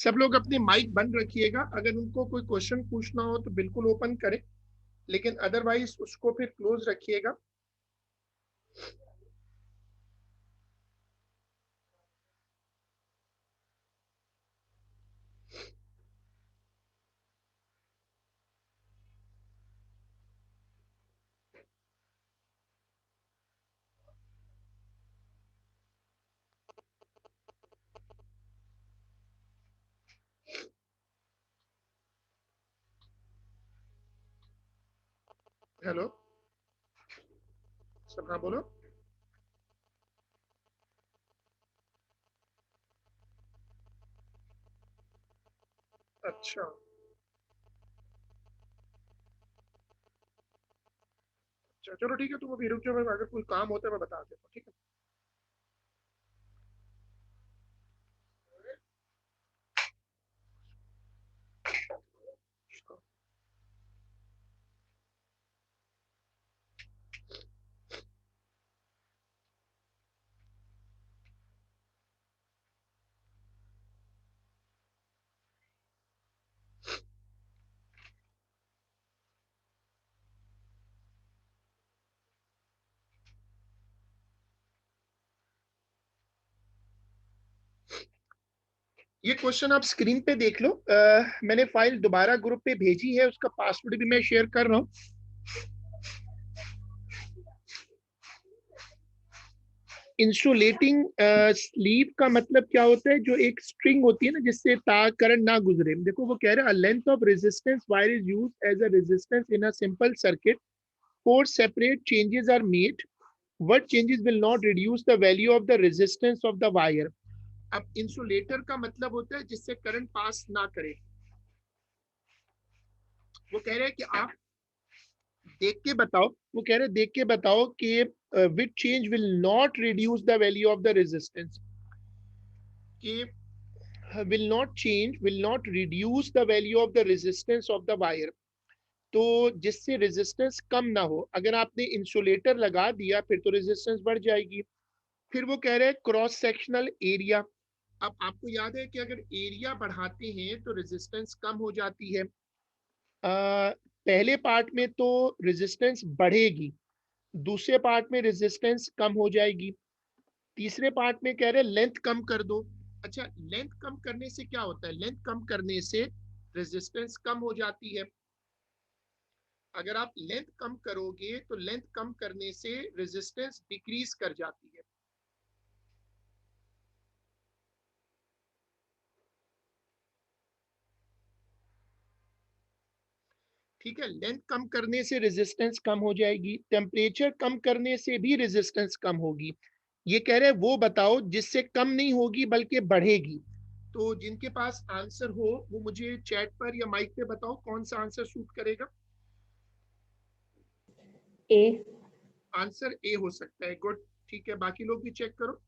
सब लोग अपनी माइक बंद रखिएगा, अगर उनको कोई क्वेश्चन पूछना हो तो बिल्कुल ओपन करें, लेकिन अदरवाइज उसको फिर क्लोज रखिएगा। हेलो सब, हाँ बोलो। अच्छा अच्छा, चलो ठीक है, तुम अभी रुक जाओ, मैं अगर कोई काम होता है मैं बता देता हूँ, ठीक है। ये क्वेश्चन आप स्क्रीन पे देख लो। मैंने फाइल दोबारा ग्रुप पे भेजी है, उसका पासवर्ड भी मैं शेयर कर रहा हूँ। इंसुलेटिंग स्लीव का मतलब क्या होता है? जो एक स्ट्रिंग होती है ना, जिससे तार करंट ना गुजरे। देखो वो कह रहा है length of resistance wire is used as a resistance in a simple circuit, four separate changes are made, what changes will not reduce the value of the resistance of the wire. अब insulator का मतलब होता है जिससे current pass ना करे। वो कह रहे हैं कि आप देख के बताओ, वो कह रहे हैं देख के बताओ कि which change will not reduce the value of the resistance, कि will not change, will not reduce the value of the resistance of the wire। तो जिससे रेजिस्टेंस कम ना हो। अगर आपने इंसुलेटर लगा दिया फिर तो रेजिस्टेंस बढ़ जाएगी। फिर वो कह रहे हैं क्रॉस सेक्शनल एरिया। अब आपको याद है कि अगर एरिया बढ़ाते हैं तो रेजिस्टेंस कम हो जाती है। पहले पार्ट में तो रेजिस्टेंस बढ़ेगी, दूसरे पार्ट में रेजिस्टेंस कम हो जाएगी, तीसरे पार्ट में कह रहे हैं लेंथ कम कर दो। अच्छा, लेंथ कम करने से क्या होता है? लेंथ कम करने से रेजिस्टेंस कम हो जाती है। अगर आप लेंथ कम करोगे तो लेंथ कम करने से रेजिस्टेंस डिक्रीज कर जाती है। ठीक है, लेंथ कम करने से रेजिस्टेंस कम हो जाएगी, टेम्परेचर कम करने से भी रेजिस्टेंस कम होगी। ये कह रहे हैं वो बताओ जिससे कम नहीं होगी बल्कि बढ़ेगी। तो जिनके पास आंसर हो वो मुझे चैट पर या माइक पे बताओ कौन सा आंसर सूट करेगा। ए। आंसर ए हो सकता है, गुड। ठीक है, बाकी लोग भी चेक करो।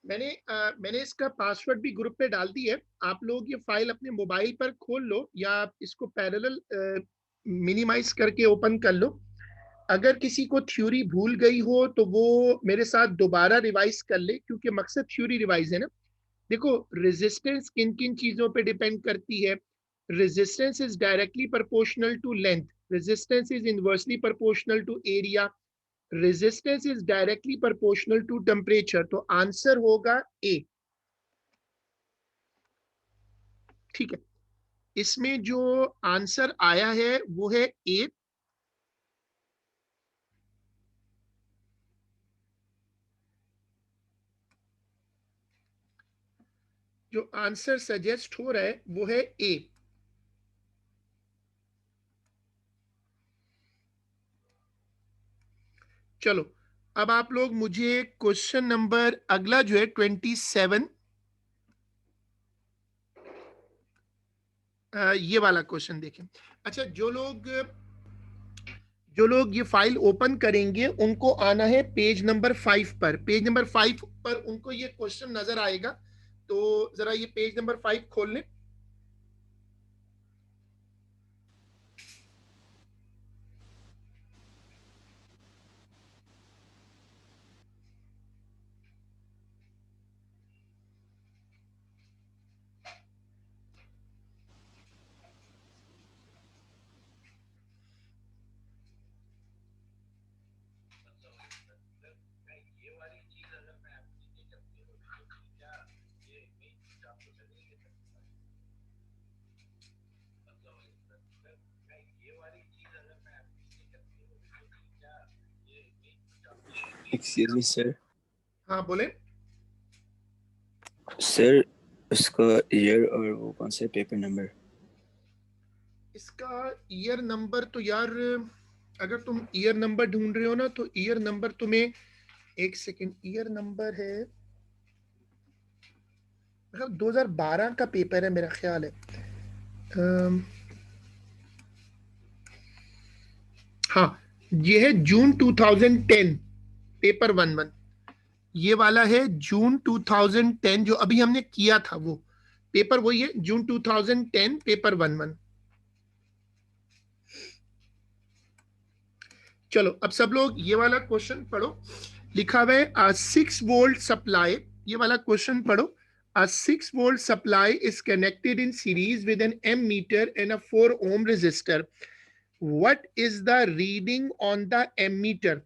मैंने इसका पासवर्ड भी ग्रुप पे डाल दी है। आप लोग ये फाइल अपने मोबाइल पर खोल लो या आप इसको पैरेलल मिनिमाइज करके ओपन कर लो। अगर किसी को थ्योरी भूल गई हो तो वो मेरे साथ दोबारा रिवाइज कर ले, क्योंकि मकसद थ्योरी रिवाइज है ना। देखो, रेजिस्टेंस किन किन चीजों पे डिपेंड करती है? Resistance is directly proportional to length, resistance is inversely proportional to area, resistance is directly proportional to temperature. तो आंसर होगा ए। ठीक है, इसमें जो आंसर आया है वो है ए। जो आंसर सजेस्ट हो रहा है वो है ए। चलो, अब आप लोग मुझे क्वेश्चन नंबर अगला जो है 27, ये वाला क्वेश्चन देखें। अच्छा, जो लोग ये फाइल ओपन करेंगे उनको आना है पेज नंबर 5 पर। पेज नंबर 5 पर उनको ये क्वेश्चन नजर आएगा। तो जरा ये पेज नंबर 5 खोल लें। Excuse me sir. हाँ बोले। सर उसका ईयर और वो कौन सा पेपर नंबर? इसका ईयर नंबर तो यार, अगर तुम ईयर नंबर ढूंढ रहे हो ना, तो ईयर नंबर तुम्हें, एक सेकेंड, ईयर नंबर है, मतलब 2012 का पेपर है मेरा ख्याल है। अम, हाँ, ये है जून 2010, पेपर 11। ये वाला है जून 2010, जो अभी हमने किया था वो पेपर वही है, जून 2010 पेपर 11। चलो, अब सब लोग ये वाला क्वेश्चन पढ़ो। लिखा हुआ है 6 वोल्ट सप्लाई, ये वाला क्वेश्चन पढ़ो। A 6 volt supply is connected in series with an ammeter and a 4 ohm resistor. What is the reading on the ammeter?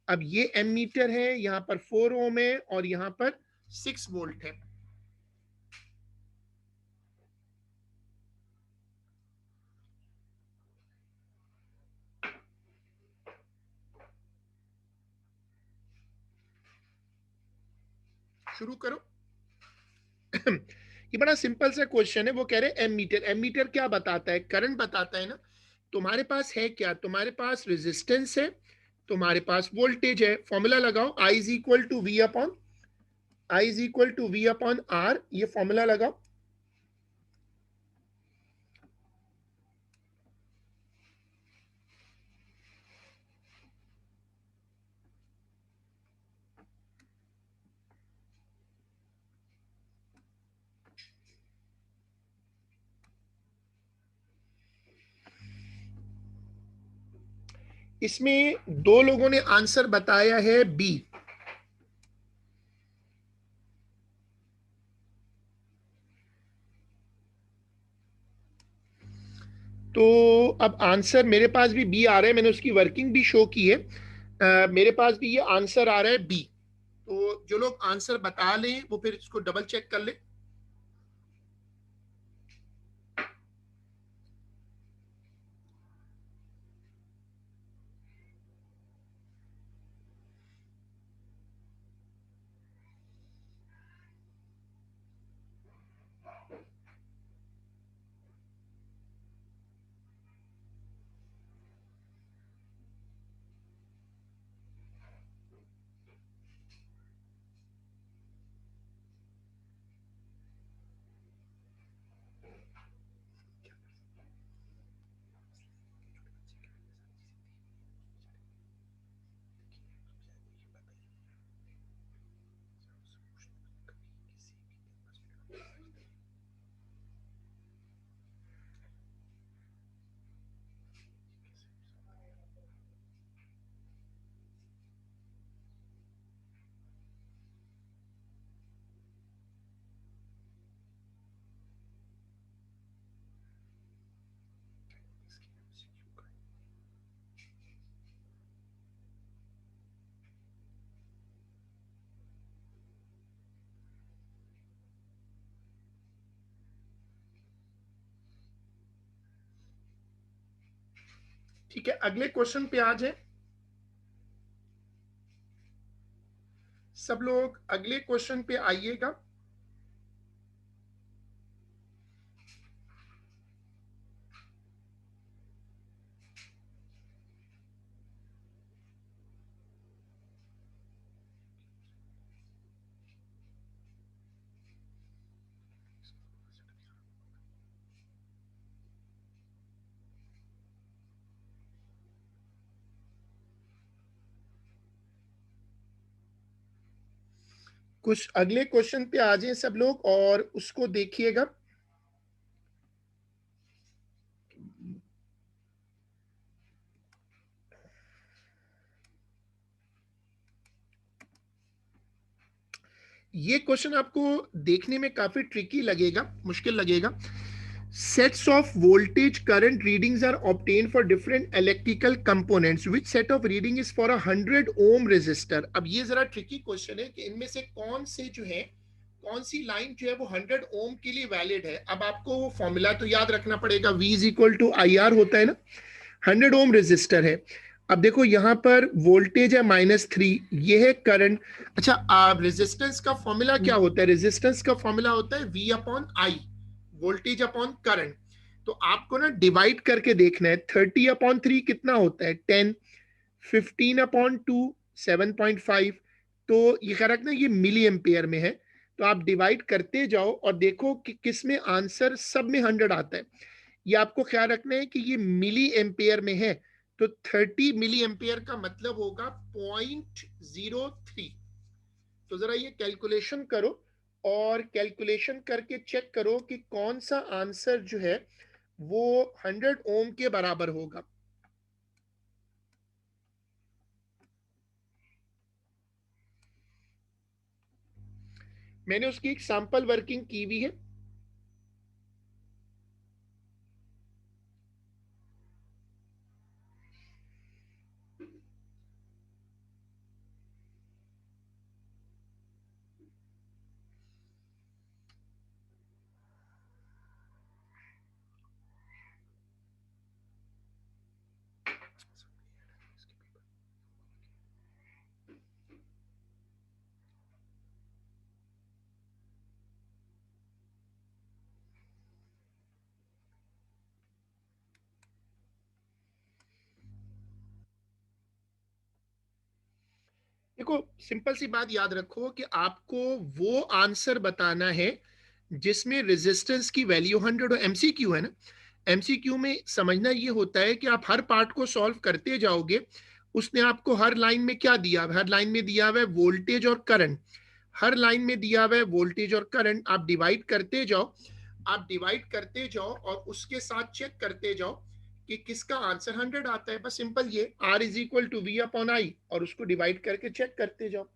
अब ये एमीटर है, यहां पर 4 ओम है और यहां पर 6 वोल्ट है। शुरू करो। ये बड़ा सिंपल सा क्वेश्चन है। वो कह रहे हैं एमीटर, एमीटर क्या बताता है? करंट बताता है ना। तुम्हारे पास है क्या? तुम्हारे पास रेजिस्टेंस है, तुम्हारे पास वोल्टेज है। फॉर्मूला लगाओ, I is equal to V upon, I is equal to V upon R, ये फॉर्मूला लगाओ। इसमें दो लोगों ने आंसर बताया है बी। तो अब आंसर मेरे पास भी बी आ रहा है, मैंने उसकी वर्किंग भी शो की है। मेरे पास भी ये आंसर आ रहा है बी। तो जो लोग आंसर बता लें वो फिर इसको डबल चेक कर ले। ठीक है, अगले क्वेश्चन पे आ जाए सब लोग, अगले क्वेश्चन पे आइएगा। कुछ अगले क्वेश्चन पे आ जाए सब लोग और उसको देखिएगा। ये क्वेश्चन आपको देखने में काफी ट्रिकी लगेगा, मुश्किल लगेगा। Sets of voltage current readings are obtained for different electrical components. Which set of reading is for a 100 ohm resistor? अब ये जरा ट्रिकी क्वेश्चन है कि इनमें से कौन से जो है, कौन सी लाइन जो है वो 100 ओम के लिए वैलिड है। अब आपको वो फॉर्मूला तो याद रखना पड़ेगा, V is equal to I R होता है ना। 100 ओम रेजिस्टर है। अब देखो यहाँ पर वोल्टेज है -3, ये है करंट। अच्छा, आप रेजिस्टेंस का फॉर्मूला क्या होता है? रेजिस्टेंस का फॉर्मूला होता है V अपॉन आई, वोल्टेज अपॉन करंट। तो आपको ना डिवाइड करके देखना है। 30/3 कितना होता है? 10। 15/2 7.5। तो ये कह रखना ये मिली एम्पेयर में है। तो आप डिवाइड करते जाओ और देखो कि किस में आंसर सब में 100 आता है। ये आपको ख्याल रखना है कि ये मिली एम्पेयर में है। तो 30 मिली एम्पेयर का मतलब होगा 0.03। तो जरा ये कैलकुलेशन करो और कैलकुलेशन करके चेक करो कि कौन सा आंसर जो है वो 100 ओम के बराबर होगा। मैंने उसकी एक सैंपल वर्किंग की हुई है। देखो, सिंपल सी बात याद रखो कि आपको वो आंसर बताना है जिसमें रेजिस्टेंस की वैल्यू 100 हो। एमसीक्यू है ना। एमसीक्यू में समझना ये होता है कि आप हर पार्ट को सॉल्व करते जाओगे। उसने आपको हर लाइन में क्या दिया? हर लाइन में दिया हुआ है वोल्टेज और करंट। हर लाइन में दिया हुआ है वोल्टेज और करंट। आप डिवाइड करते जाओ, आप डिवाइड करते जाओ और उसके साथ चेक करते जाओ कि किसका आंसर 100 आता है। बस सिंपल ये R is equal to V upon I, और उसको डिवाइड करके चेक करते जाओ।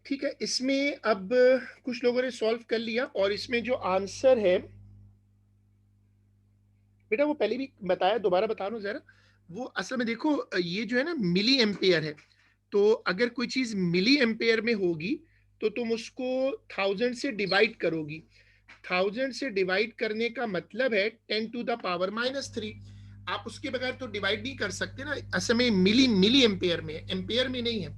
ठीक है, इसमें अब कुछ लोगों ने सॉल्व कर लिया और इसमें जो आंसर है बेटा वो पहले भी बताया, दोबारा बता रहा हूँ जरा। वो असल में देखो ये जो है ना मिली एम्पेयर है, तो अगर कोई चीज मिली एम्पेयर में होगी तो तुम उसको 1000 से डिवाइड करोगी। 1000 से डिवाइड करने का मतलब है 10⁻³ आप उसके बगैर तो डिवाइड नहीं कर सकते ना। असल में मिली मिली एम्पेयर में है, एम्पेयर में नहीं है।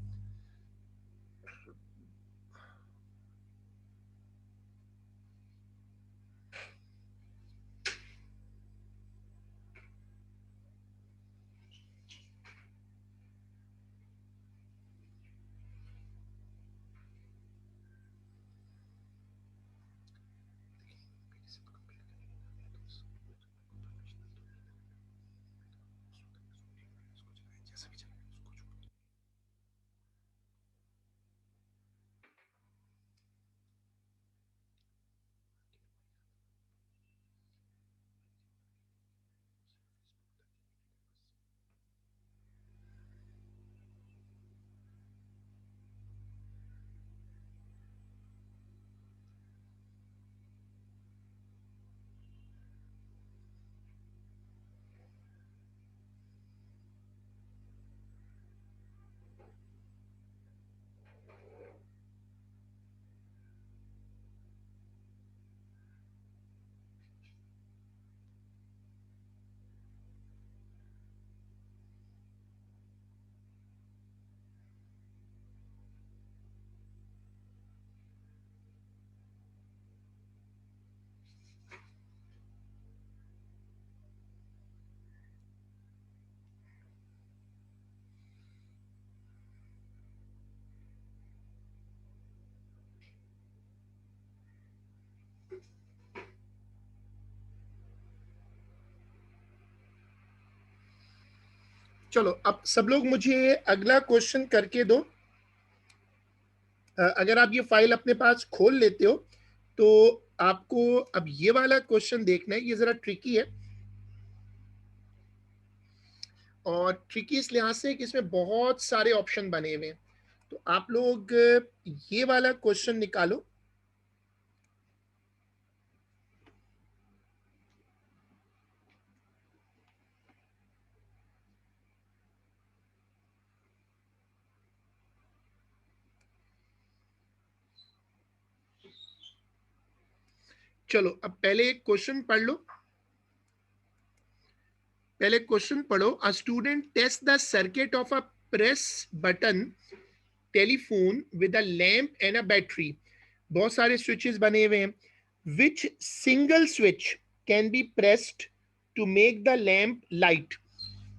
चलो अब सब लोग मुझे अगला क्वेश्चन करके दो। अगर आप ये फाइल अपने पास खोल लेते हो तो आपको अब ये वाला क्वेश्चन देखना है। ये जरा ट्रिकी है, और ट्रिकी इस लिहाज से कि इसमें बहुत सारे ऑप्शन बने हुए हैं। तो आप लोग ये वाला क्वेश्चन निकालो। चलो अब पहले एक क्वेश्चन पढ़ लो। पहले क्वेश्चन पढ़ो। A student test the circuit of a press button telephone with a lamp and a battery. बहुत सारे स्विचेस बने हुए हैं। Which single switch can be pressed to make the lamp light.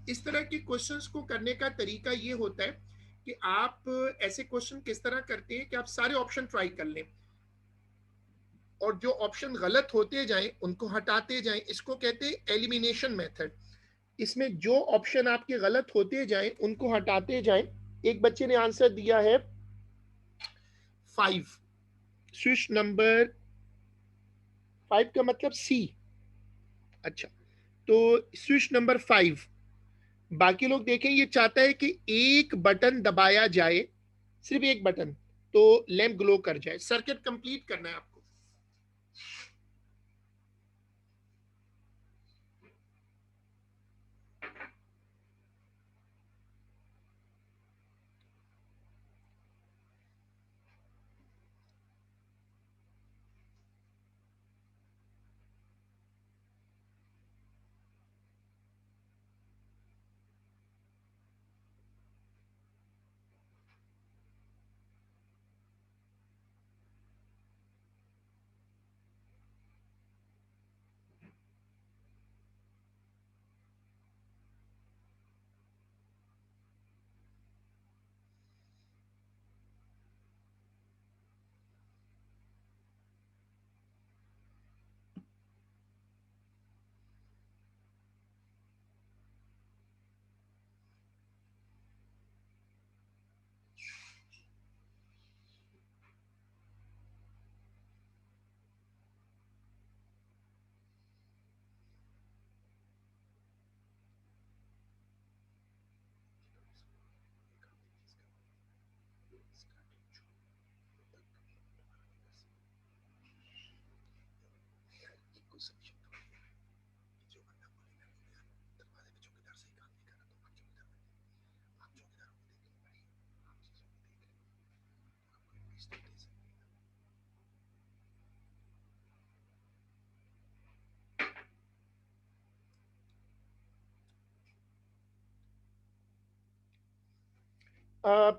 इस तरह के क्वेश्चंस को करने का तरीका ये होता है कि आप ऐसे क्वेश्चन किस तरह करते हैं कि आप सारे ऑप्शन ट्राई कर लें और जो ऑप्शन गलत होते जाएं उनको हटाते जाएं। इसको कहते हैं एलिमिनेशन मेथड। इसमें जो ऑप्शन आपके गलत होते जाएं उनको हटाते जाएं। एक बच्चे ने आंसर दिया है 5, स्विच नंबर 5 का मतलब सी। अच्छा, तो स्विच नंबर 5, बाकी लोग देखें ये चाहता है कि एक बटन दबाया जाए, सिर्फ एक बटन, तो लैंप ग्लो कर जाए। सर्किट कंप्लीट करना है आपको।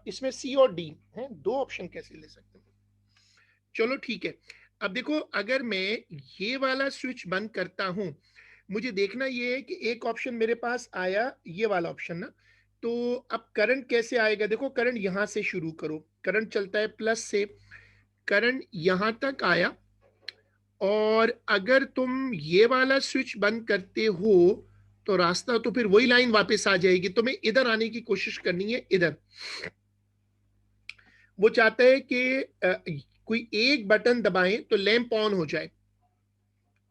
इसमें सी और डी है, दो ऑप्शन कैसे ले सकते हैं? चलो ठीक है। अब देखो, अगर मैं ये वाला स्विच बंद करता हूं, मुझे देखना ये है कि एक ऑप्शन मेरे पास आया, ये वाला ऑप्शन ना, तो अब करंट कैसे आएगा? देखो, करंट यहां से शुरू करो, करंट चलता है प्लस से, करंट यहां तक आया, और अगर तुम ये वाला स्विच बंद करते हो तो रास्ता तो फिर वही लाइन वापस आ जाएगी। तुम्हें इधर आने की कोशिश करनी है, इधर। वो चाहता है कि कोई एक बटन दबाएं तो लैंप ऑन हो जाए।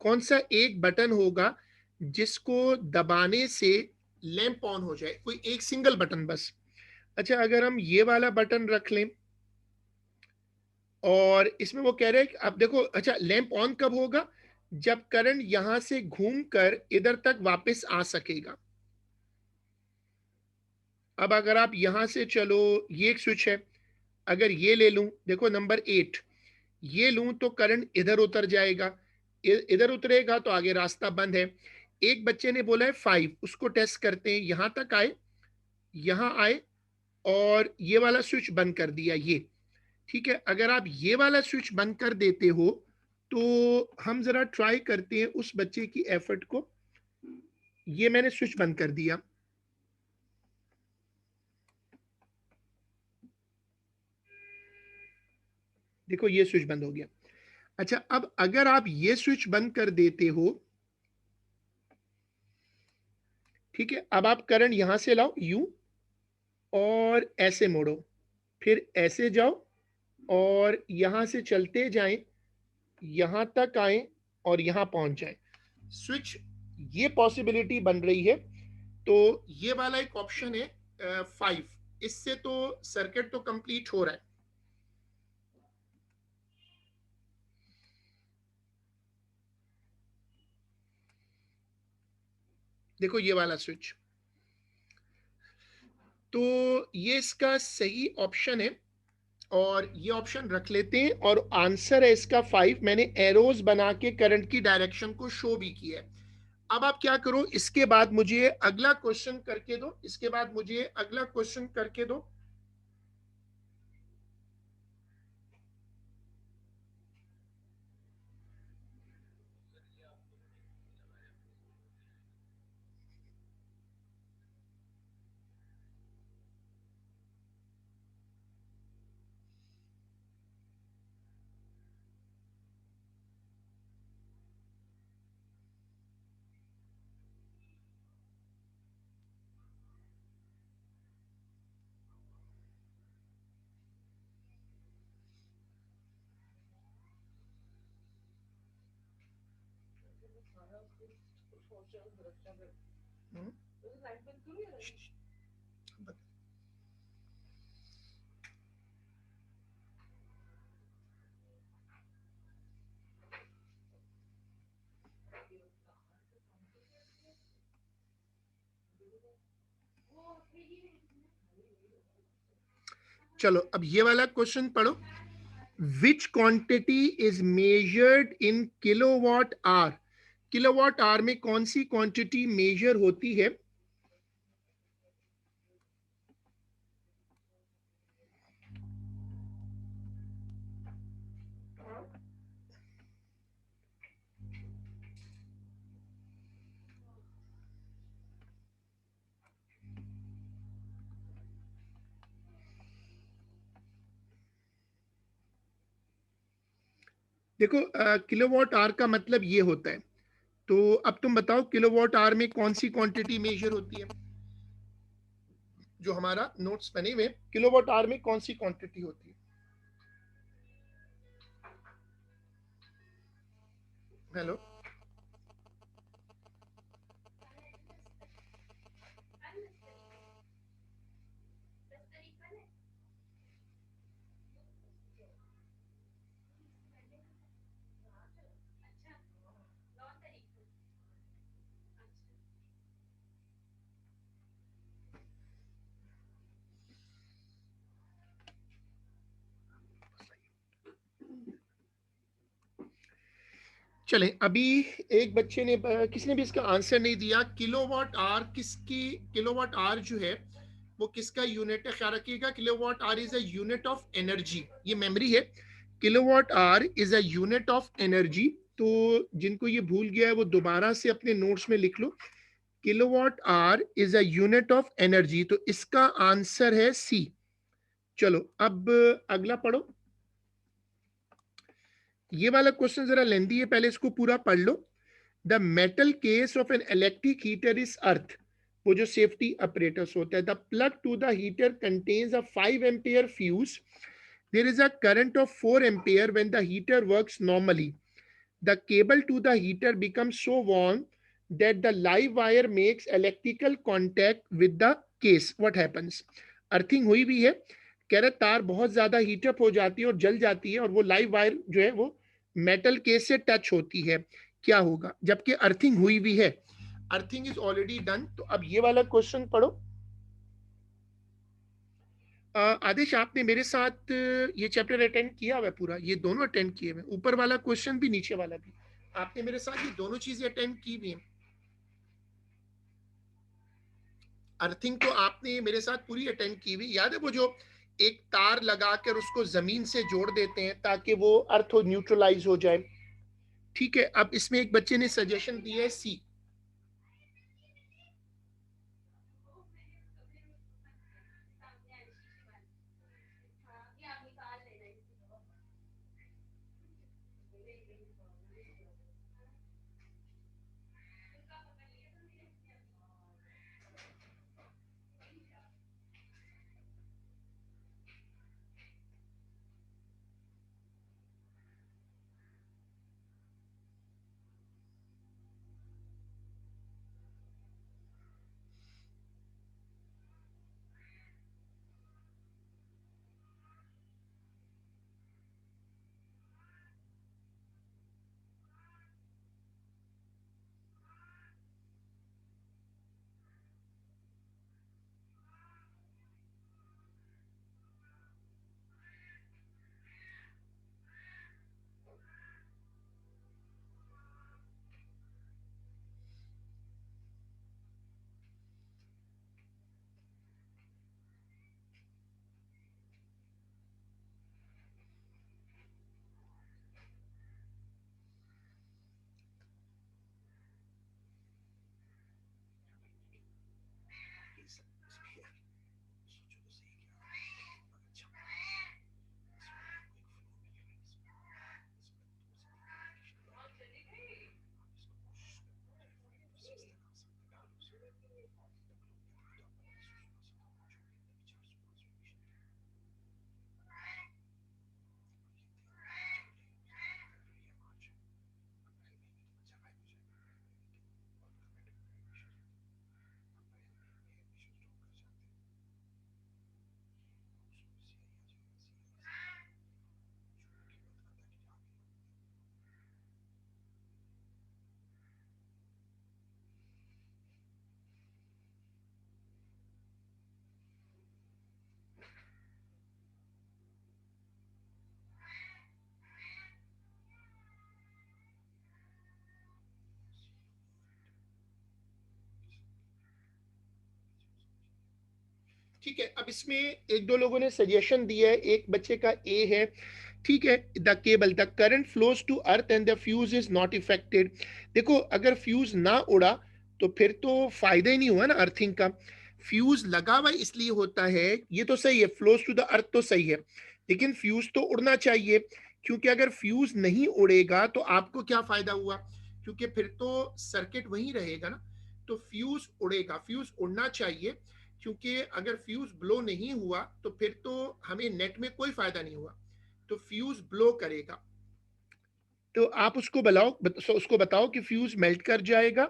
कौन सा एक बटन होगा जिसको दबाने से लैंप ऑन हो जाए? कोई एक सिंगल बटन बस। अच्छा, अगर हम ये वाला बटन रख लें, और इसमें वो कह रहे हैं कि अब देखो, अच्छा, लैंप ऑन कब होगा? जब करंट यहां से घूमकर इधर तक वापस आ सकेगा। अब अगर आप यहां से चलो, ये एक स्विच है, अगर ये ले लूं, देखो नंबर 8, ये लूं तो करंट इधर उतर जाएगा, इधर उतरेगा तो आगे रास्ता बंद है। एक बच्चे ने बोला है 5, उसको टेस्ट करते हैं। यहां तक आए, यहां आए, और ये वाला स्विच बंद कर दिया, ये ठीक है। अगर आप ये वाला स्विच बंद कर देते हो तो हम जरा ट्राई करते हैं उस बच्चे की एफर्ट को। ये मैंने स्विच बंद कर दिया, देखो ये स्विच बंद हो गया। अच्छा, अब अगर आप ये स्विच बंद कर देते हो, ठीक है, अब आप करंट यहां से लाओ यू, और ऐसे मोड़ो, फिर ऐसे जाओ, और यहां से चलते जाएं, यहां तक आए, और यहां पहुंच जाए। स्विच, ये पॉसिबिलिटी बन रही है। तो ये वाला एक ऑप्शन है 5, इससे तो सर्किट तो कंप्लीट हो रहा है। देखो ये वाला स्विच, तो ये इसका सही ऑप्शन है, और ये ऑप्शन रख लेते हैं, और आंसर है इसका 5। मैंने एरोज बना के करंट की डायरेक्शन को शो भी किया है। अब आप क्या करो, इसके बाद मुझे अगला क्वेश्चन करके दो, इसके बाद मुझे अगला क्वेश्चन करके दो। चलो, अब ये वाला क्वेश्चन पढ़ो। विच quantity is measured in kilowatt hour? Kilowatt hour में कौन सी क्वांटिटी मेजर होती है? देखो, किलोवाट आवर का मतलब ये होता है। तो अब तुम बताओ, किलोवाट आवर में कौन सी क्वांटिटी मेजर होती है? जो हमारा नोट्स बने हुए, किलोवाट आवर में कौन सी क्वांटिटी होती है? हेलो? चले, अभी एक बच्चे ने किसने भी इसका आंसर नहीं दिया। किलोवाट आर किसकी, किलोवाट आर जो है वो किसका यूनिट है? ख्याल रखिएगा, kilowatt hour is a unit of energy, ये मेमोरी है। Kilowatt hour is a unit of energy. तो जिनको ये भूल गया है वो दोबारा से अपने नोट्स में लिख लो, kilowatt hour is a unit of energy. तो इसका आंसर है सी। चलो अब अगला पढ़ो। ये वाला क्वेश्चन जरा लेंदी है, पहले इसको पूरा पढ़ लो। The metal case of an electric heater is earth, वो जो सेफ्टी अपरेटस होता है। The plug to the heater contains a 5 ampere fuse, there is a current of 4 ampere when the heater works normally. The cable to the heater becomes so warm that the live wire makes electrical contact with the case. What happens? Earthing हुई भी है, कह रहे तार बहुत ज्यादा heat up हो जाती है और जल जाती है, और वो लाइव वायर जो है वो मेटल केस से टच होती है। क्या होगा? जबकि अर्थिंग हुई भी है, अर्थिंग इज ऑलरेडी डन। तो अब ये वाला क्वेश्चन पढ़ो। आदेश, आपने मेरे साथ ये चैप्टर अटेंड किया हुआ है पूरा, ये दोनों अटेंड किए हुए, ऊपर वाला क्वेश्चन भी नीचे वाला भी, आपने मेरे साथ ये दोनों चीजें अटेंड की हुई हैं। अर्थिंग तो आपने मेरे साथ पूरी अटेंड की हुई, याद है वो जो एक तार लगाकर उसको जमीन से जोड़ देते हैं ताकि वो अर्थ न्यूट्रलाइज हो जाए। ठीक है, अब इसमें एक बच्चे ने सजेशन दिया है सी। ठीक है, अब इसमें एक दो लोगों ने सजेशन दिया है, एक बच्चे का ए है। ठीक है, the cable the current flows to earth and the fuse is not affected. देखो, अगर फ्यूज ना उड़ा तो फिर तो फायदा ही नहीं हुआ ना अर्थिंग का। फ्यूज लगा हुआ इसलिए होता है, ये तो सही है, फ्लोज टू द अर्थ तो सही है, लेकिन फ्यूज तो उड़ना चाहिए, क्योंकि अगर फ्यूज नहीं उड़ेगा तो आपको क्या फायदा हुआ, क्योंकि फिर तो सर्किट वहीं रहेगा ना। तो फ्यूज उड़ेगा, फ्यूज उड़ना चाहिए, क्योंकि अगर फ्यूज ब्लो नहीं हुआ तो फिर तो हमें नेट में कोई फायदा नहीं हुआ। तो फ्यूज ब्लो करेगा, तो आप उसको बताओ कि फ्यूज मेल्ट कर जाएगा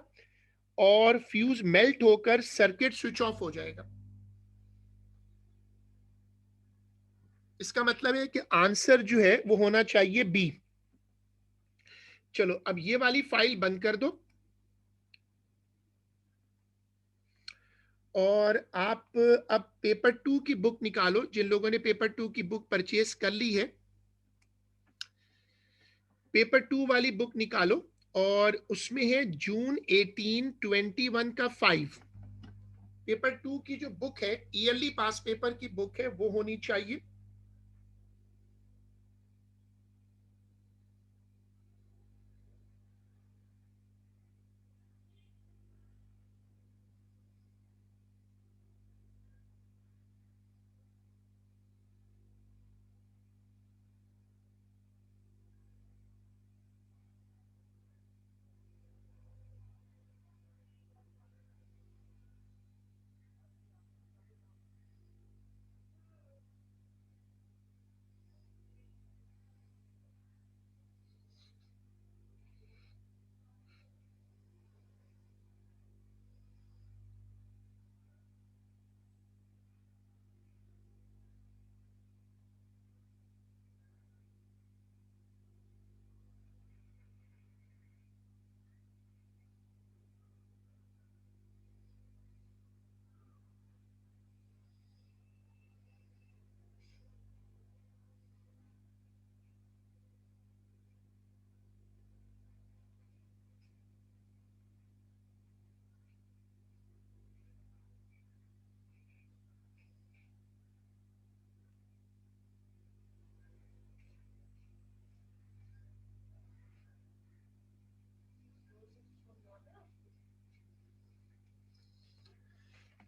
और फ्यूज मेल्ट होकर सर्किट स्विच ऑफ हो जाएगा। इसका मतलब है कि आंसर जो है वो होना चाहिए बी। चलो अब ये वाली फाइल बंद कर दो, और आप अब पेपर 2 की बुक निकालो, जिन लोगों ने पेपर 2 की बुक परचेस कर ली है, पेपर 2 वाली बुक निकालो। और उसमें है जून 1821 का 5। पेपर 2 की जो बुक है, ईयरली पास पेपर की बुक है, वो होनी चाहिए।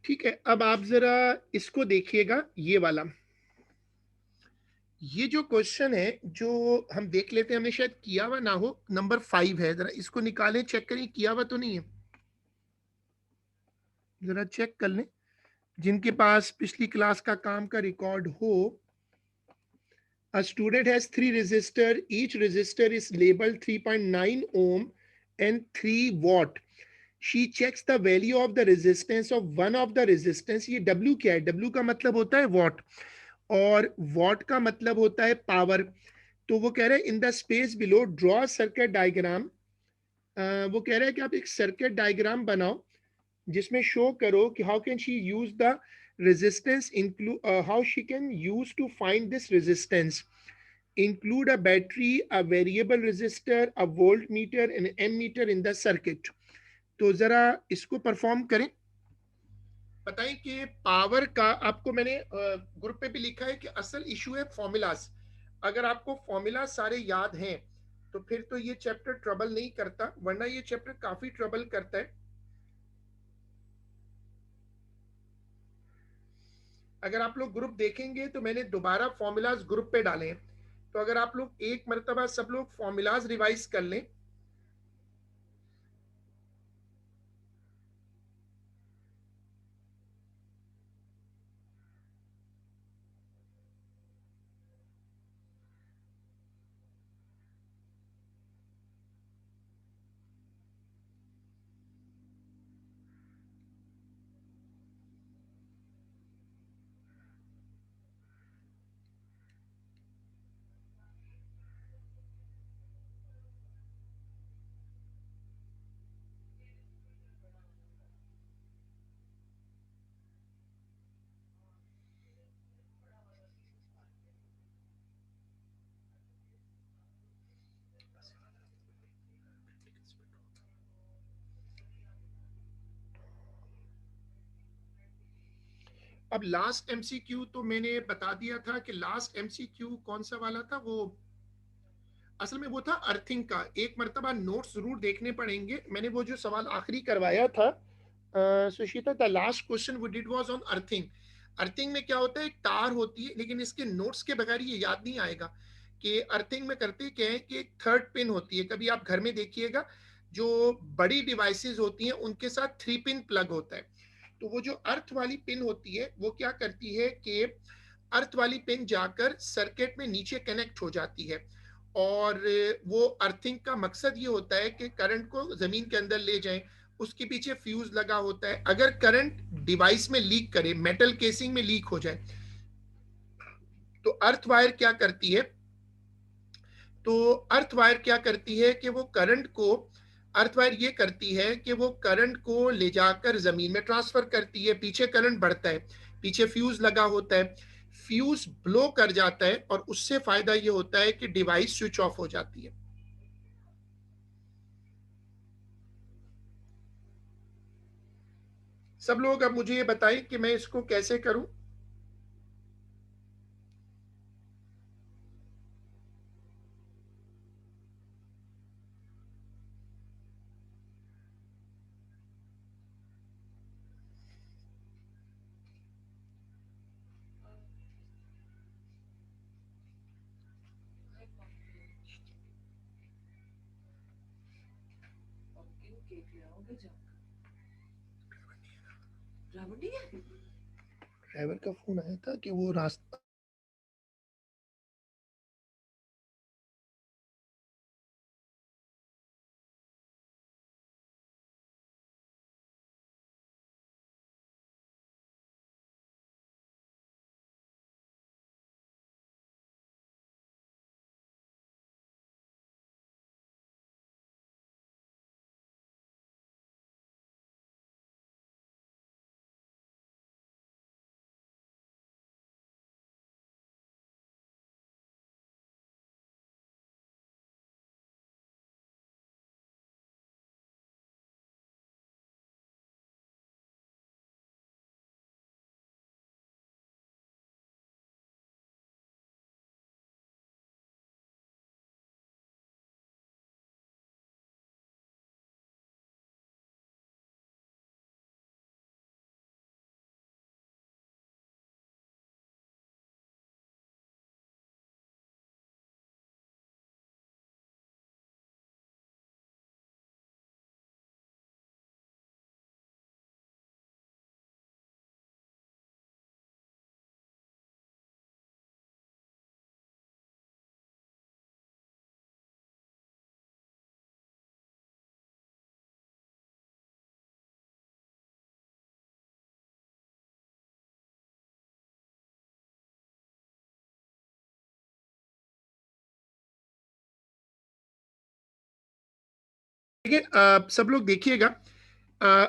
ठीक है, अब आप जरा इसको देखिएगा, ये वाला, ये जो क्वेश्चन है जो हम देख लेते हैं, हमने शायद किया हुआ ना हो, नंबर 5 है, जरा इसको निकालें, चेक करें किया हुआ तो नहीं है, जरा चेक कर लें जिनके पास पिछली क्लास का काम का रिकॉर्ड हो। A student has 3 resistors. Each resistor is labeled 3.9 ohm and 3 watt. She checks the value of the resistance of one of the resistance. ये W क्या है? W का मतलब होता है watt और watt का मतलब होता है power. तो वो कह रहे हैं in the space below draw a circuit diagram. वो कह रहे हैं कि आप एक circuit diagram बनाओ जिसमें शो करो कि how can she use the resistance include how she can use to find this resistance. Include a battery, a variable resistor, a voltmeter and an ammeter in the circuit. तो जरा इसको perform करें, बताएं कि power का, आपको मैंने group पे भी लिखा है कि असल इशू है फॉर्मूलाज। अगर आपको फॉर्मूला सारे याद हैं तो फिर तो ये चैप्टर ट्रबल नहीं करता, वरना ये चैप्टर काफी ट्रबल करता है। अगर आप लोग ग्रुप देखेंगे तो मैंने दोबारा फॉर्मूलाज ग्रुप पे डाले हैं, तो अगर आप लोग एक मरतबा सब लोग फॉर्मूलाज रिवाइज कर लें। अब लास्ट एमसीक्यू तो मैंने बता दिया था कि लास्ट एमसीक्यू कौन सा वाला था, वो असल में वो था अर्थिंग का। एक मरतबा नोट्स जरूर देखने पड़ेंगे, मैंने वो जो सवाल आखिरी करवाया था सुशीता, द लास्ट क्वेश्चन वो did was on earthing. Earthing में क्या होता है, एक तार होती है, लेकिन इसके नोट्स के बगैर ये याद नहीं आएगा कि अर्थिंग में करते क्या है कि एक थर्ड पिन होती है। कभी आप घर में देखिएगा जो बड़ी डिवाइसेस होती हैं उनके साथ 3 पिन प्लग होता है, तो वो जो अर्थ वाली पिन होती है वो क्या करती है कि अर्थ वाली पिन जाकर सर्किट में नीचे कनेक्ट हो जाती है, और वो अर्थिंग का मकसद ये होता है कि करंट को जमीन के अंदर ले जाएं। उसके पीछे फ्यूज लगा होता है, अगर करंट डिवाइस में लीक करे, मेटल केसिंग में लीक हो जाए, तो अर्थ वायर क्या करती है, तो अर्थ वायर क्या करती है कि वो करंट को, अर्थ वायर ये करती है कि वो करंट को ले जाकर जमीन में ट्रांसफर करती है। पीछे करंट बढ़ता है, पीछे फ्यूज लगा होता है, फ्यूज ब्लो कर जाता है और उससे फायदा ये होता है कि डिवाइस स्विच ऑफ हो जाती है। सब लोग अब मुझे ये बताएं कि मैं इसको कैसे करूं। ड्राइवर का फोन आया था कि वो रास्ता सब लोग देखिएगा।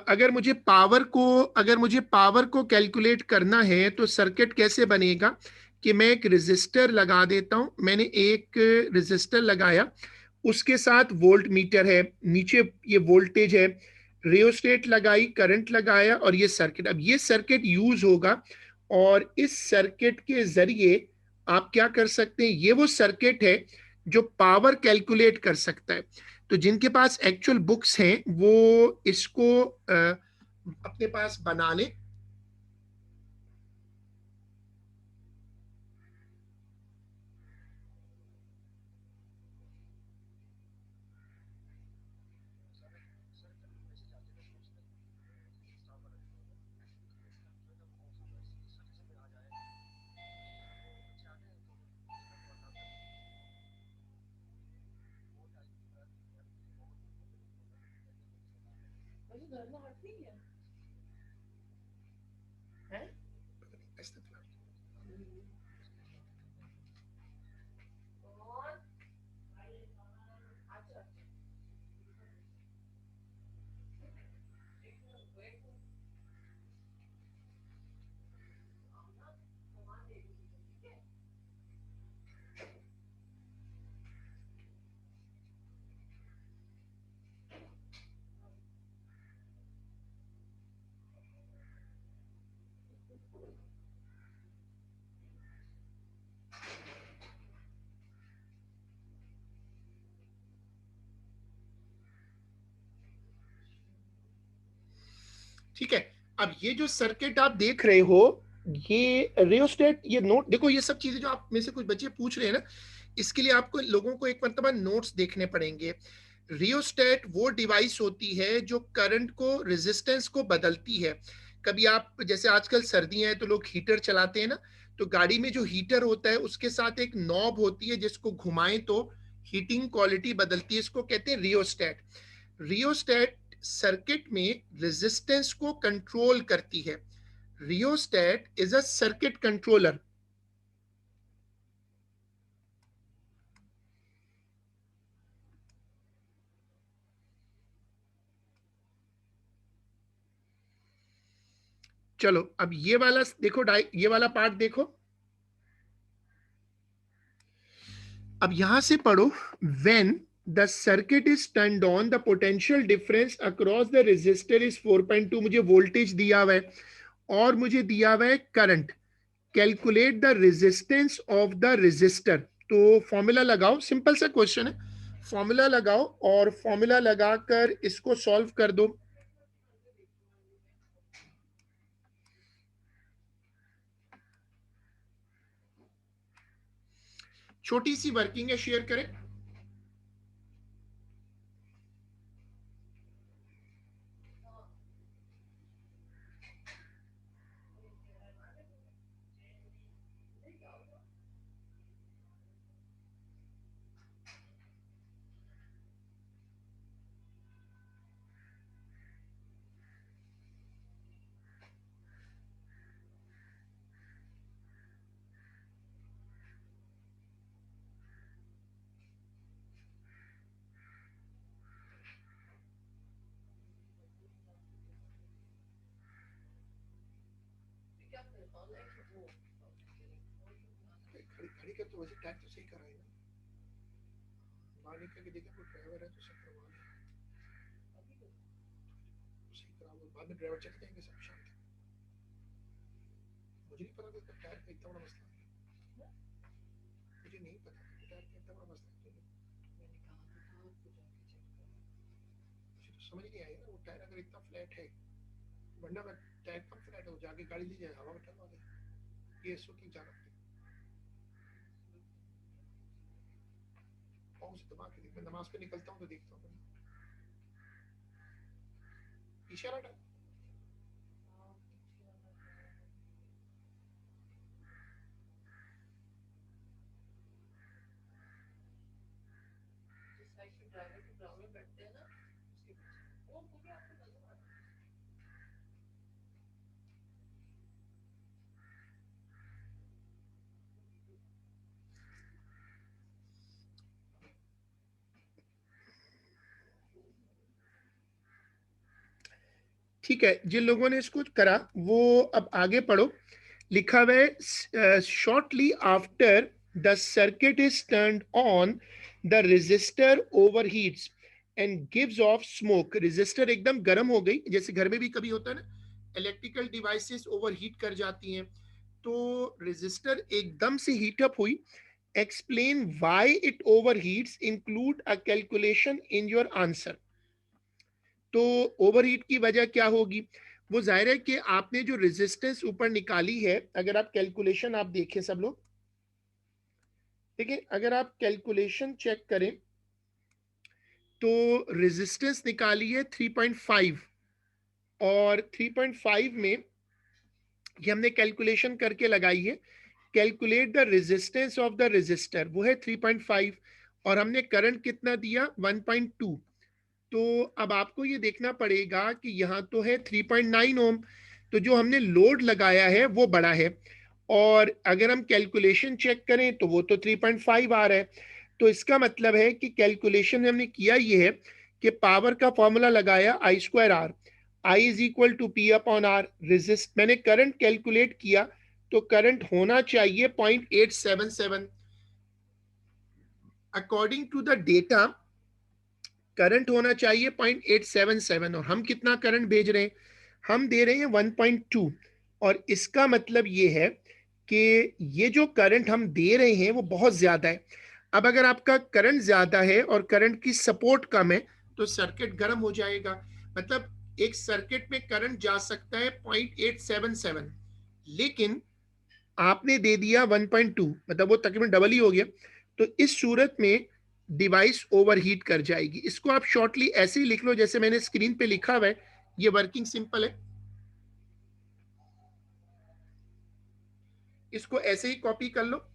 अगर मुझे पावर को कैलकुलेट करना है तो सर्किट कैसे बनेगा कि मैं एक रेजिस्टर लगा देता हूं। मैंने एक रेजिस्टर लगाया, उसके साथ वोल्ट मीटर है, नीचे ये वोल्टेज है, रियोस्टेट लगाई, करंट लगाया, और ये सर्किट। अब ये सर्किट यूज होगा और इस सर्किट के जरिए आप क्या कर सकते हैं, ये वो सर्किट है जो पावर कैलकुलेट कर सकता है। तो जिनके पास एक्चुअल बुक्स हैं वो इसको अपने पास बना लें। ठीक है, अब ये जो सर्किट आप देख रहे हो, ये रियोस्टेट, ये नोट देखो, ये सब चीजें जो आप में से कुछ बच्चे पूछ रहे हैं ना, इसके लिए आपको लोगों को एक मरतबा नोट्स देखने पड़ेंगे। रियोस्टेट वो डिवाइस होती है जो करंट को, रेजिस्टेंस को बदलती है। कभी आप, जैसे आजकल सर्दियां हैं तो लोग हीटर चलाते हैं ना, तो गाड़ी में जो हीटर होता है उसके साथ एक नॉब होती है जिसको घुमाएं तो हीटिंग क्वालिटी बदलती है, इसको कहते हैं रियोस्टेट। रियोस्टेट सर्किट में रेजिस्टेंस को कंट्रोल करती है। Rheostat is a circuit controller. चलो अब ये वाला देखो, ये वाला पार्ट देखो। अब यहां से पढ़ो, when the circuit is turned on, the potential difference across the resistor is 4.2, मुझे वोल्टेज दिया हुआ है और मुझे दिया हुआ है current, calculate the resistance of the resistor. तो फॉर्मूला लगाओ, सिंपल सा क्वेश्चन है, फॉर्मूला लगाओ और फॉर्मूला लगाकर इसको सॉल्व कर दो। छोटी सी वर्किंग है, शेयर करें। खड़ी कर तो वैसे टाइप तो सही कर रहा है ना, बाहर निकल के देखा कोई ड्राइवर है तो सब करवा ले, सही करा वो, बाद में ड्राइवर चले जाएंगे सब शांत। मुझे नहीं पता था टायर का इतना बड़ा मसला है, मुझे नहीं पता था टायर का इतना बड़ा मसला है, मुझे तो समझ नहीं आया ना, वो टायर अगर इतना फ्लैट है, वरना अगर टायर कम फ्लैट है वो जाके गाड़ी ले जाए हवा में टलवा दे, ये इसको क्यों जा रखते पाँव से दबा के देख, मैं नमाज पे निकलता हूँ तो देखता हूँ इशारा डाल। ठीक है, जिन लोगों ने इसको करा वो अब आगे पढ़ो। लिखा हुआ है shortly after the circuit is turned on the resistor overheats and gives off smoke. Resistor एकदम गर्म हो गई, जैसे घर में भी कभी होता है ना, इलेक्ट्रिकल डिवाइसेस ओवर हीट कर जाती हैं, तो रेजिस्टर एकदम से हीटअप हुई। Explain why it over heats, include a calculation in your answer. तो ओवरहीट की वजह क्या होगी, वो जाहिर है कि आपने जो रेजिस्टेंस ऊपर निकाली है, अगर आप कैलकुलेशन आप देखें सब लोग, देखिए अगर आप कैलकुलेशन चेक करें तो रेजिस्टेंस निकाली है 3.5, और 3.5 में ये हमने कैलकुलेशन करके लगाई है, calculate the resistance of the resistor, वो है 3.5, और हमने करंट कितना दिया 1.2। तो अब आपको ये देखना पड़ेगा कि यहाँ तो है 3.9 ओम, तो जो हमने लोड लगाया है वो बड़ा है, और अगर हम कैलकुलेशन चेक करें तो वो तो 3.5 आ रहा है। तो इसका मतलब है कि कैलकुलेशन हमने किया ये है कि पावर का फॉर्मूला लगाया I square R, I is equal to P upon R, resist मैंने करंट कैलकुलेट किया, तो करंट होना चाहिए 0.877, according to the data current होना चाहिए 0.877, और हम कितना करंट भेज रहे हैं, हम दे रहे हैं 1.2, और इसका मतलब ये है कि ये जो करंट हम दे रहे हैं वो बहुत ज्यादा है। अब अगर आपका करंट ज्यादा है और करंट की सपोर्ट कम है तो सर्किट गर्म हो जाएगा, मतलब एक सर्किट में करंट जा सकता है 0.877, लेकिन आपने दे दिया 1.2, मतलब वो तकरीबन डबल ही हो गया। तो इस सूरत में डिवाइस ओवरहीट कर जाएगी। इसको आप शॉर्टली ऐसे ही लिख लो जैसे मैंने स्क्रीन पे लिखा हुआ है, ये वर्किंग सिंपल है, इसको ऐसे ही कॉपी कर लो।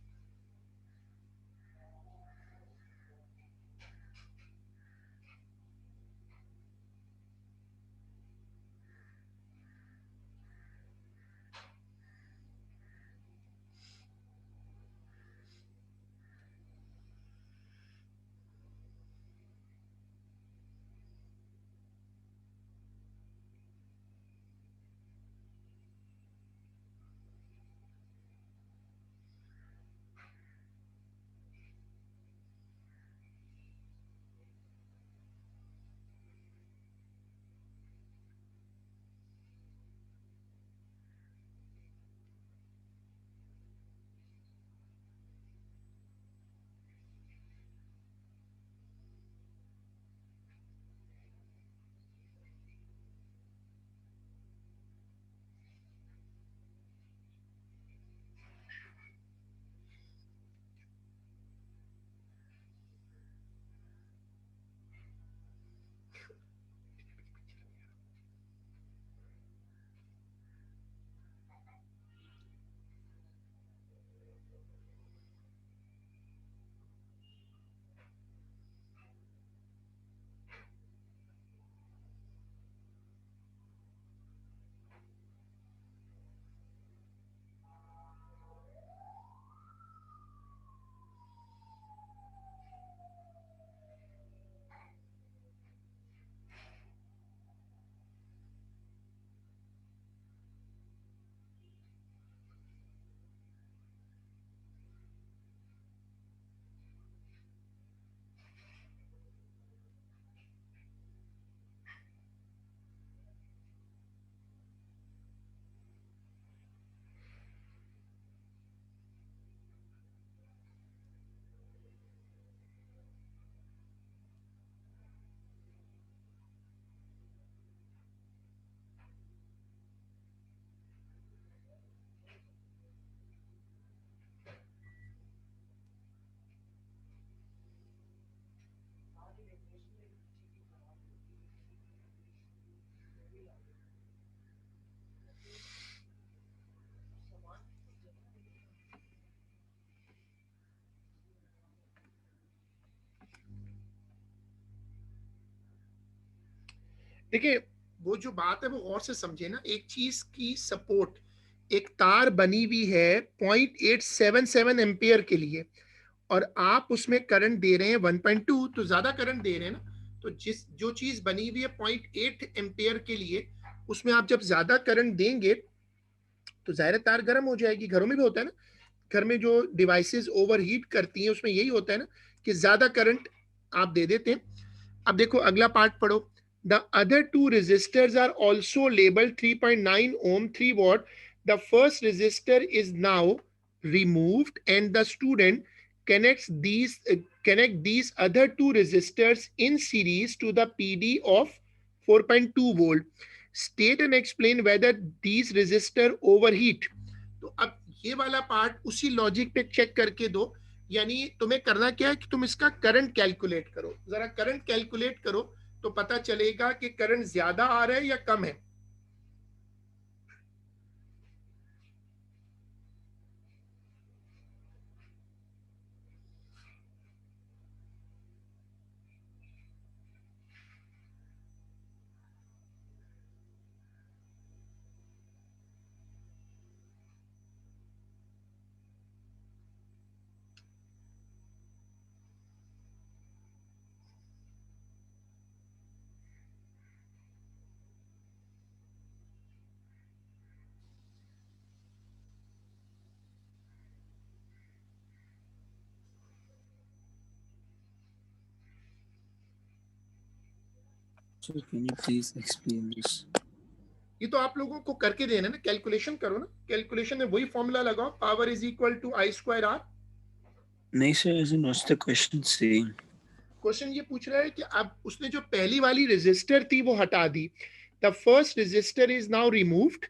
देखिए, वो जो बात है वो और से समझे ना, एक चीज की सपोर्ट, एक तार बनी हुई है 0.877 एम्पियर के लिए, और आप उसमें करंट दे रहे हैं 1.2, तो ज्यादा करंट दे रहे हैं ना। तो जो चीज बनी हुई है 0.8 एम्पियर के लिए, उसमें आप जब ज्यादा करंट देंगे तो जाहिर है तार गर्म हो जाएगी। घरों में भी होता है ना, घर में जो डिवाइसेस ओवर हीट करती हैं उसमें यही होता है ना कि ज्यादा करंट आप दे देते हैं। अब देखो अगला पार्ट पढ़ो। The other two resistors are also labelled 3.9 ohm 3 watt. The first resistor is now removed and the student connect these other two resistors in series to the PD of 4.2 volt. State and explain whether these resistor overheat. तो अब ये वाला part उसी logic पे check करके दो। यानी तुम्हें करना क्या है कि तुम इसका करंट कैलकुलेट करो, जरा करंट कैलकुलेट करो तो पता चलेगा कि करंट ज्यादा आ रहा है या कम है। So can you please explain this? ये तो आप लोगों को करके देना ना, कैलकुलेशन करो ना, कैलकुलेशन में वही फॉर्मूला लगाओ, power is equal to I square R. नहीं sir, as in what's the question saying? Question ये पूछ रहा है कि अब उसने जो पहली वाली रेजिस्टर थी वो हटा दी। The first resistor is now removed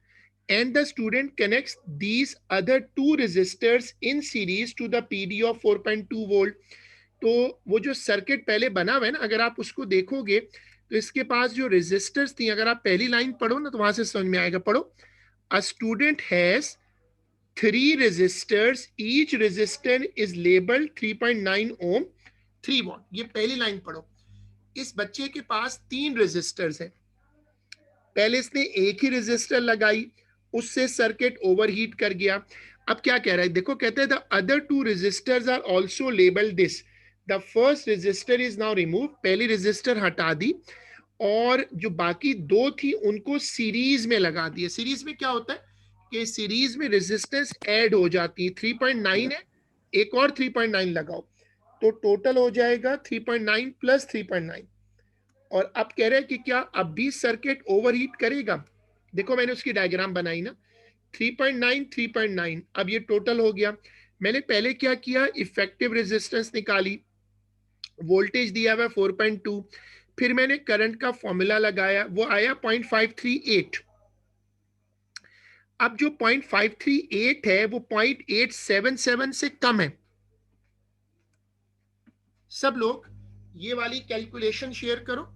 and the student connects these other two resistors in series to the PD of 4.2 volt. तो वो जो सर्किट पहले बना हुआ है ना, अगर आप उसको देखोगे तो इसके पास जो रेजिस्टर्स थी, अगर आप पहली लाइन पढ़ो ना तो वहां से समझ में आएगा। पढ़ो, a student has three resistors, each resistor is labelled 3.9 ohm 3 watt. ये पहली लाइन पढ़ो। इस बच्चे के पास तीन रेजिस्टर्स हैं। पहले इसने एक ही रेजिस्टर लगाई, उससे सर्किट ओवरहीट कर गया। अब क्या कह रहा है देखो, कहते हैं the other two resistors are also labelled this. The first resistor is now remove, पहली रेजिस्टर हटा दी और जो बाकी दो थी उनको सीरीज में लगा दिए। सीरीज में क्या होता है कि सीरीज में रेजिस्टेंस ऐड हो जाती है। 3.9 है, एक और 3.9 लगाओ तो टोटल हो जाएगा 3.9 प्लस 3.9। और अब कह रहे हैं कि क्या अब भी सर्किट ओवरहीट करेगा। देखो मैंने उसकी डायग्राम बनाई ना, 3.9 3.9, अब ये टोटल हो गया। मैंने पहले क्या किया, इफेक्टिव रेजिस्टेंस निकाली, वोल्टेज दिया हुआ 4.2, फिर मैंने करंट का फॉर्मूला लगाया, वो आया 0.538। अब जो 0.538 है वो 0.877 से कम है। सब लोग ये वाली कैलकुलेशन शेयर करो।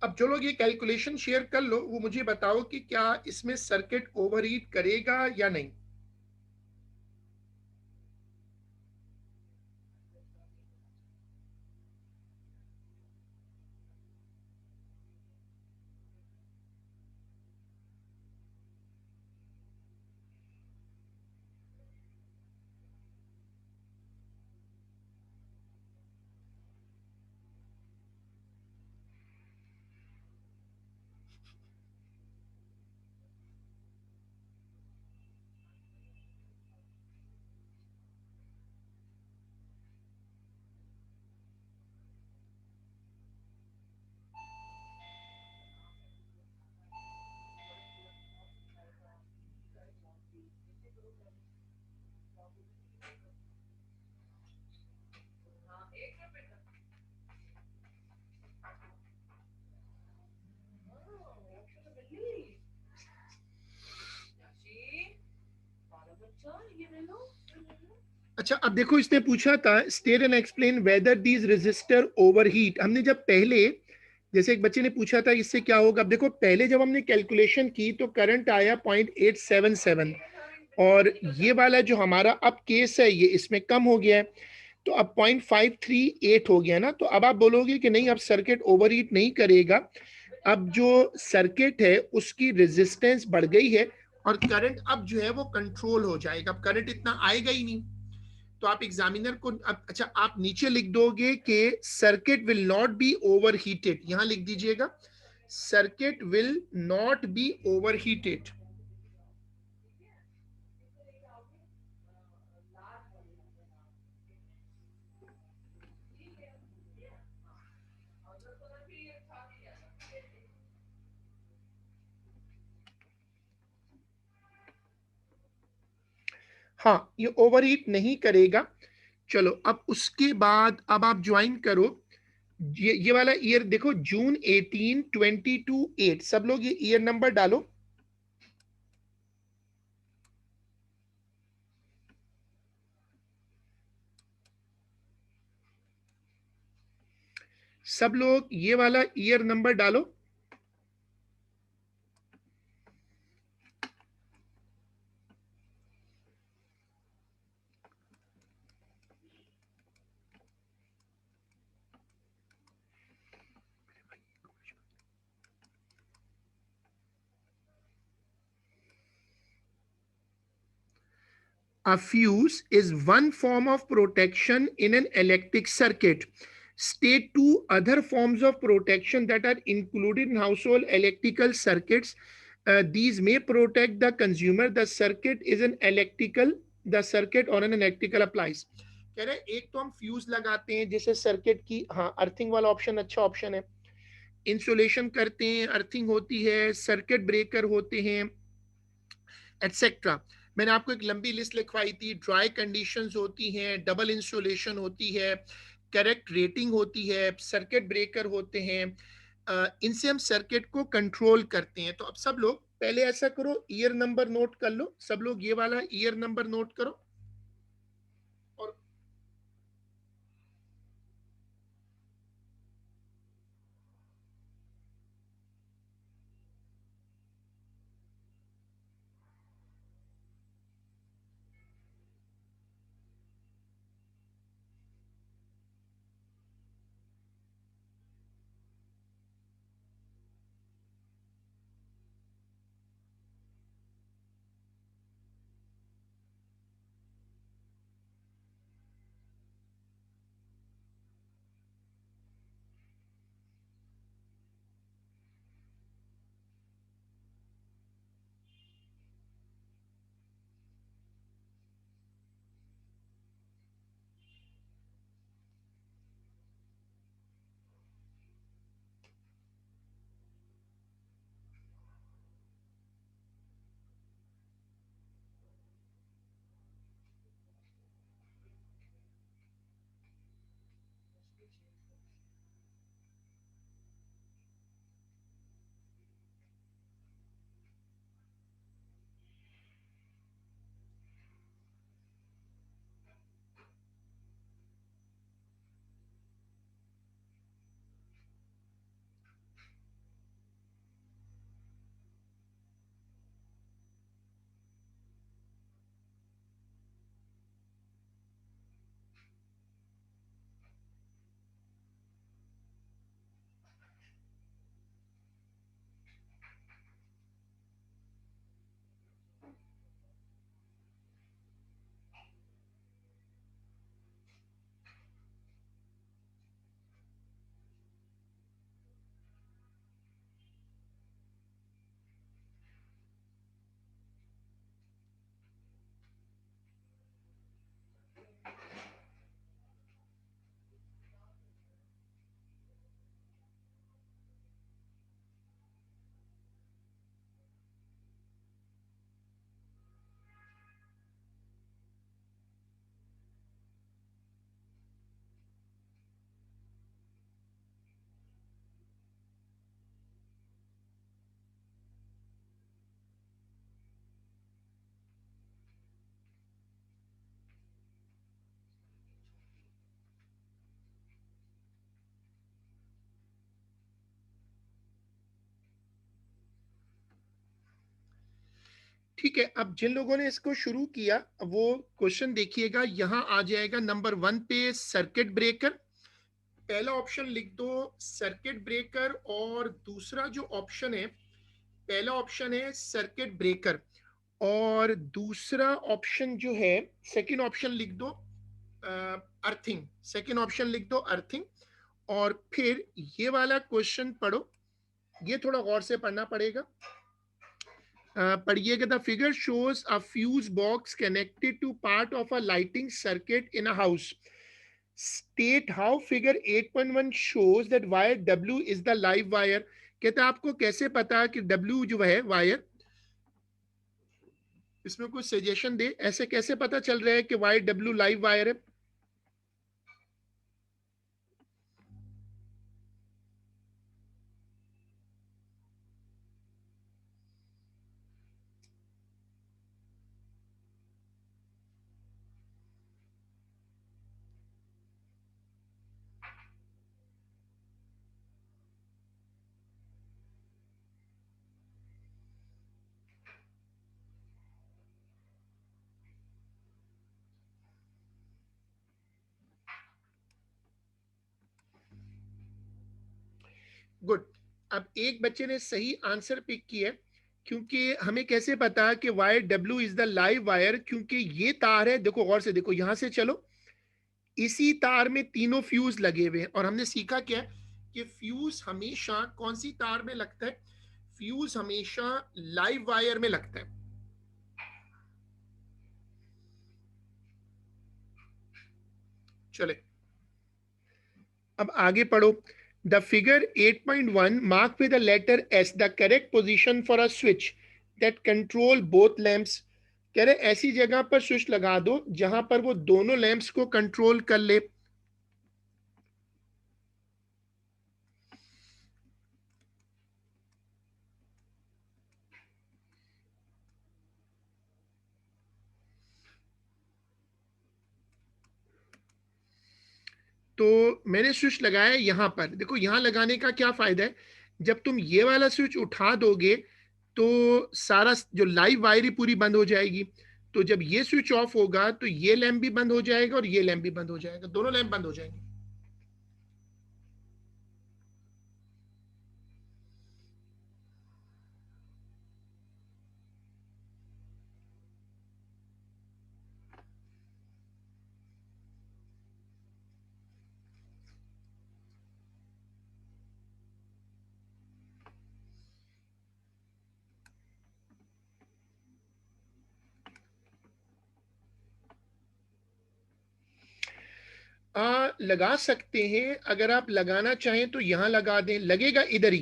अब जो लोग ये कैलकुलेशन शेयर कर लो, वो मुझे बताओ कि क्या इसमें सर्किट ओवरहीट करेगा या नहीं। अच्छा, अब देखो इसने पूछा था state and explain whether these resistor overheat. हमने जब पहले, जैसे एक बच्चे ने पूछा था इससे क्या होगा, अब देखो पहले जब हमने कैलकुलेशन की तो करंट आया 0.877, और ये वाला जो हमारा अब केस है ये इसमें कम हो गया है, तो अब 0.538 हो गया ना। तो अब आप बोलोगे कि नहीं, अब सर्किट ओवरहीट नहीं करेगा, अब जो सर्किट है उसकी रेजिस्टेंस बढ़ गई है और करंट अब जो है वो कंट्रोल हो जाएगा, अब करंट इतना आएगा ही नहीं। तो आप एग्जामिनर को अच्छा आप नीचे लिख दोगे कि circuit will not be over heated, यहां लिख दीजिएगा circuit will not be over heated. हाँ, ये ओवरहीट नहीं करेगा। चलो अब उसके बाद अब आप ज्वाइन करो, ये वाला ईयर देखो, जून 18 22 8, सब लोग ये ईयर नंबर डालो। सब लोग ये वाला ईयर नंबर डालो। A fuse is one form of protection in an electric circuit. State two other forms of protection that are included in household electrical circuits. These may protect the consumer. The circuit is an electrical, the circuit or an electrical appliance. कह रहे एक तो हम fuse लगाते हैं जैसे circuit की, हाँ अर्थिंग वाला ऑप्शन अच्छा ऑप्शन है, इंसुलेशन करते हैं, अर्थिंग होती है, सर्किट ब्रेकर होते हैं, एटसेट्रा। मैंने आपको एक लंबी लिस्ट लिखवाई थी, ड्राई कंडीशंस होती हैं, डबल इंसुलेशन होती है, करेक्ट रेटिंग होती है, सर्किट ब्रेकर होते हैं, इनसे हम सर्किट को कंट्रोल करते हैं। तो अब सब लोग पहले ऐसा करो, ईयर नंबर नोट कर लो, सब लोग ये वाला ईयर नंबर नोट करो। और ठीक है, अब जिन लोगों ने इसको शुरू किया वो क्वेश्चन देखिएगा, यहां आ जाएगा नंबर 1 पे सर्किट ब्रेकर। पहला ऑप्शन लिख दो सर्किट ब्रेकर, और दूसरा जो ऑप्शन है, पहला ऑप्शन है सर्किट ब्रेकर, और दूसरा ऑप्शन जो है सेकंड ऑप्शन लिख दो अर्थिंग, सेकंड ऑप्शन लिख दो अर्थिंग। और फिर ये वाला क्वेश्चन पढ़ो, ये थोड़ा गौर से पढ़ना पड़ेगा। पढ़िएगा, the figure shows a fuse box connected to part of a lighting circuit in a house. State how figure 8.1 shows that wire W is the live wire। कहते हैं आपको कैसे पता कि W जो है वायर, इसमें कुछ सजेशन दे, ऐसे कैसे पता चल रहा है कि वायर W लाइव वायर है? गुड। अब एक बच्चे ने सही आंसर पिक किया, क्योंकि हमें कैसे पता कि wire W is the live wire, क्योंकि ये तार है, देखो गौर से देखो, यहां से चलो, इसी तार में तीनों फ्यूज लगे हुए हैं, और हमने सीखा क्या कि फ्यूज हमेशा कौन सी तार में लगता है? फ्यूज हमेशा लाइव वायर में लगता है। चले अब आगे पढ़ो। The figure 8.1 mark with the letter S the correct position for a switch that control both lamps. कह रहे ऐसी जगह पर स्विच लगा दो जहां पर वो दोनों लैंप्स को कंट्रोल कर ले। तो मैंने स्विच लगाया यहां पर, देखो यहां लगाने का क्या फायदा है, जब तुम ये वाला स्विच उठा दोगे तो सारा जो लाइव वायर ही पूरी बंद हो जाएगी। तो जब ये स्विच ऑफ होगा तो ये लैंप भी बंद हो जाएगा और ये लैंप भी बंद हो जाएगा, दोनों लैंप बंद हो जाएंगे। लगा सकते हैं, अगर आप लगाना चाहें तो यहां लगा दें, लगेगा इधर ही,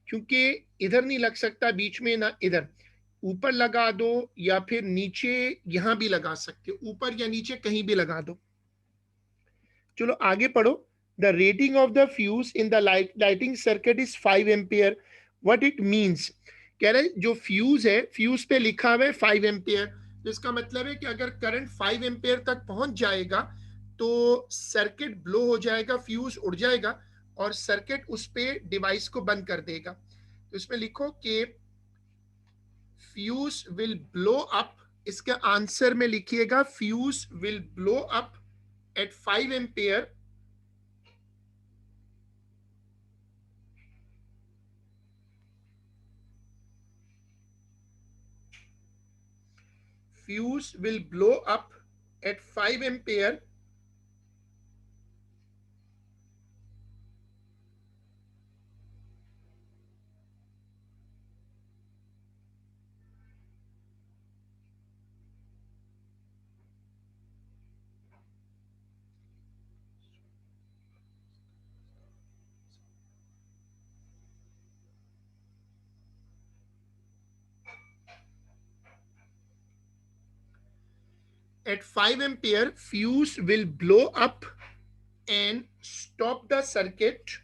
क्योंकि इधर नहीं लग सकता बीच में ना इधर। ऊपर लगा दो या फिर नीचे, यहां भी लगा सकते हो, ऊपर या नीचे कहीं भी लगा दो। चलो आगे पढ़ो। The rating of the fuse in the lighting circuit is 5 ampere. What it means, कह रहे जो फ्यूज है, फ्यूज पे लिखा हुआ है 5 एम्पियर, तो इसका मतलब है कि अगर करंट 5 एम्पियर तक पहुंच जाएगा तो सर्किट ब्लो हो जाएगा, फ्यूज उड़ जाएगा और सर्किट उस पे डिवाइस को बंद कर देगा। तो इसमें लिखो कि फ्यूज विल ब्लो अप, इसका आंसर में लिखिएगा fuse will blow up at 5 ampere. Fuse will blow up at 5 ampere at 5 ampere fuse will blow up and stop the circuit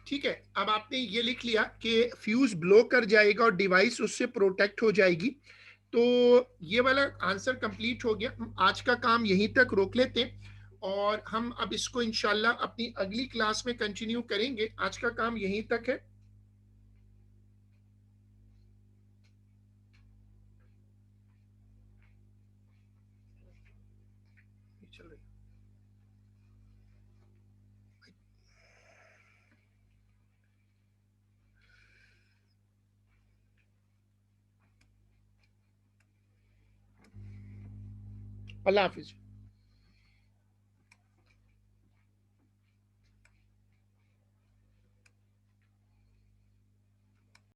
ठीक है, अब आपने ये लिख लिया कि फ्यूज ब्लो कर जाएगा और डिवाइस उससे प्रोटेक्ट हो जाएगी। तो ये वाला आंसर कंप्लीट हो गया। हम आज का काम यहीं तक रोक लेते हैं और हम अब इसको इंशाल्लाह अपनी अगली क्लास में कंटिन्यू करेंगे। आज का काम यहीं तक है। चल रही अल्लाह हाफिज।